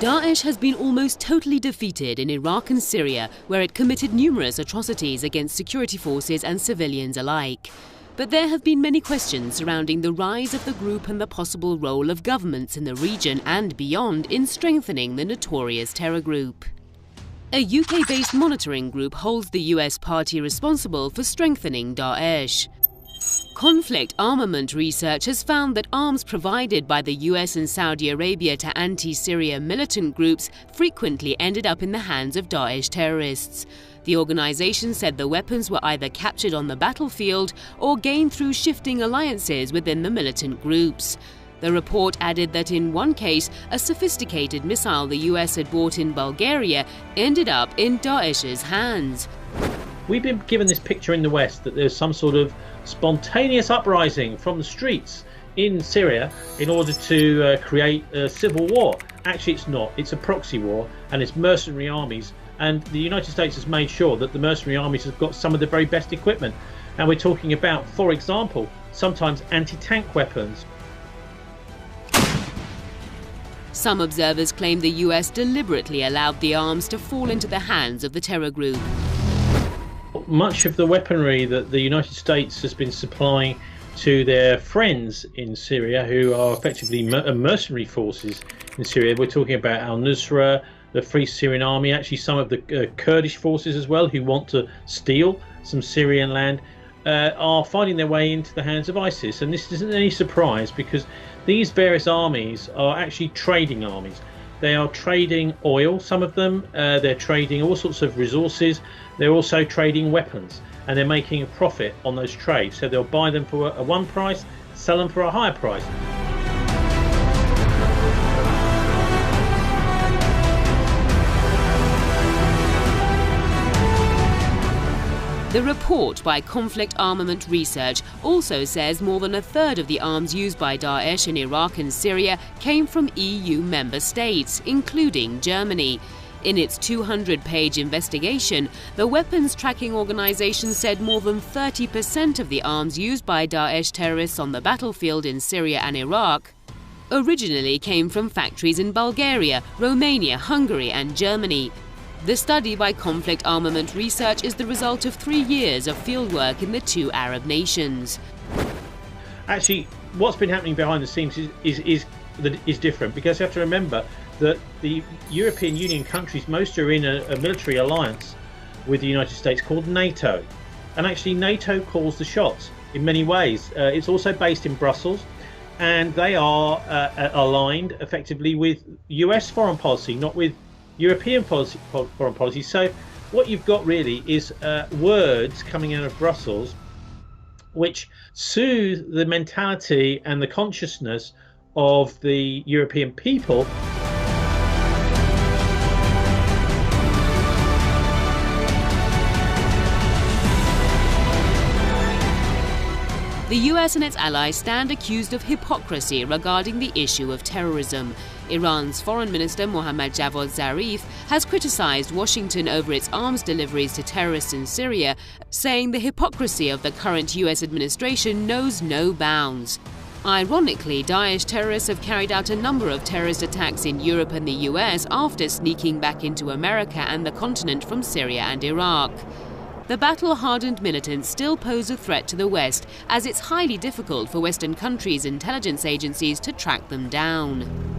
Daesh has been almost totally defeated in Iraq and Syria, where it committed numerous atrocities against security forces and civilians alike. But there have been many questions surrounding the rise of the group and the possible role of governments in the region and beyond in strengthening the notorious terror group. A UK-based monitoring group holds the US party responsible for strengthening Daesh. Conflict armament research has found that arms provided by the US and Saudi Arabia to anti-Syria militant groups frequently ended up in the hands of Daesh terrorists. The organization said the weapons were either captured on the battlefield or gained through shifting alliances within the militant groups. The report added that in one case, a sophisticated missile the US had bought in Bulgaria ended up in Daesh's hands. We've been given this picture in the West that there's some sort of spontaneous uprising from the streets in Syria in order to create a civil war. Actually, it's not. It's a proxy war, and it's mercenary armies. And the United States has made sure that the mercenary armies have got some of the very best equipment. And we're talking about, for example, sometimes anti-tank weapons. Some observers claim the US deliberately allowed the arms to fall into the hands of the terror group. Much of the weaponry that the United States has been supplying to their friends in Syria, who are effectively mercenary forces in Syria, we're talking about al-Nusra, the Free Syrian Army, actually some of the Kurdish forces as well, who want to steal some Syrian land, are finding their way into the hands of ISIS. And this isn't any surprise, because these various armies are actually trading armies. They are trading oil, some of them, they're trading all sorts of resources, they're also trading weapons, and they're making a profit on those trades. So they'll buy them for one price, sell them for a higher price. The report by Conflict Armament Research also says more than a third of the arms used by Daesh in Iraq and Syria came from EU member states, including Germany. In its 200-page investigation, the weapons tracking organization said more than 30% of the arms used by Daesh terrorists on the battlefield in Syria and Iraq originally came from factories in Bulgaria, Romania, Hungary and Germany. The study by Conflict Armament Research is the result of 3 years of fieldwork in the two Arab nations. Actually, what's been happening behind the scenes is different, because you have to remember that the European Union countries, most are in a military alliance with the United States called NATO. And actually NATO calls the shots in many ways. It's also based in Brussels, and they are aligned effectively with US foreign policy, not with European foreign policy. So what you've got really is words coming out of Brussels which soothe the mentality and the consciousness of the European people. The US and its allies stand accused of hypocrisy regarding the issue of terrorism. Iran's Foreign Minister Mohammad Javad Zarif has criticized Washington over its arms deliveries to terrorists in Syria, saying the hypocrisy of the current US administration knows no bounds. Ironically, Daesh terrorists have carried out a number of terrorist attacks in Europe and the US after sneaking back into America and the continent from Syria and Iraq. The battle-hardened militants still pose a threat to the West, as it's highly difficult for Western countries' intelligence agencies to track them down.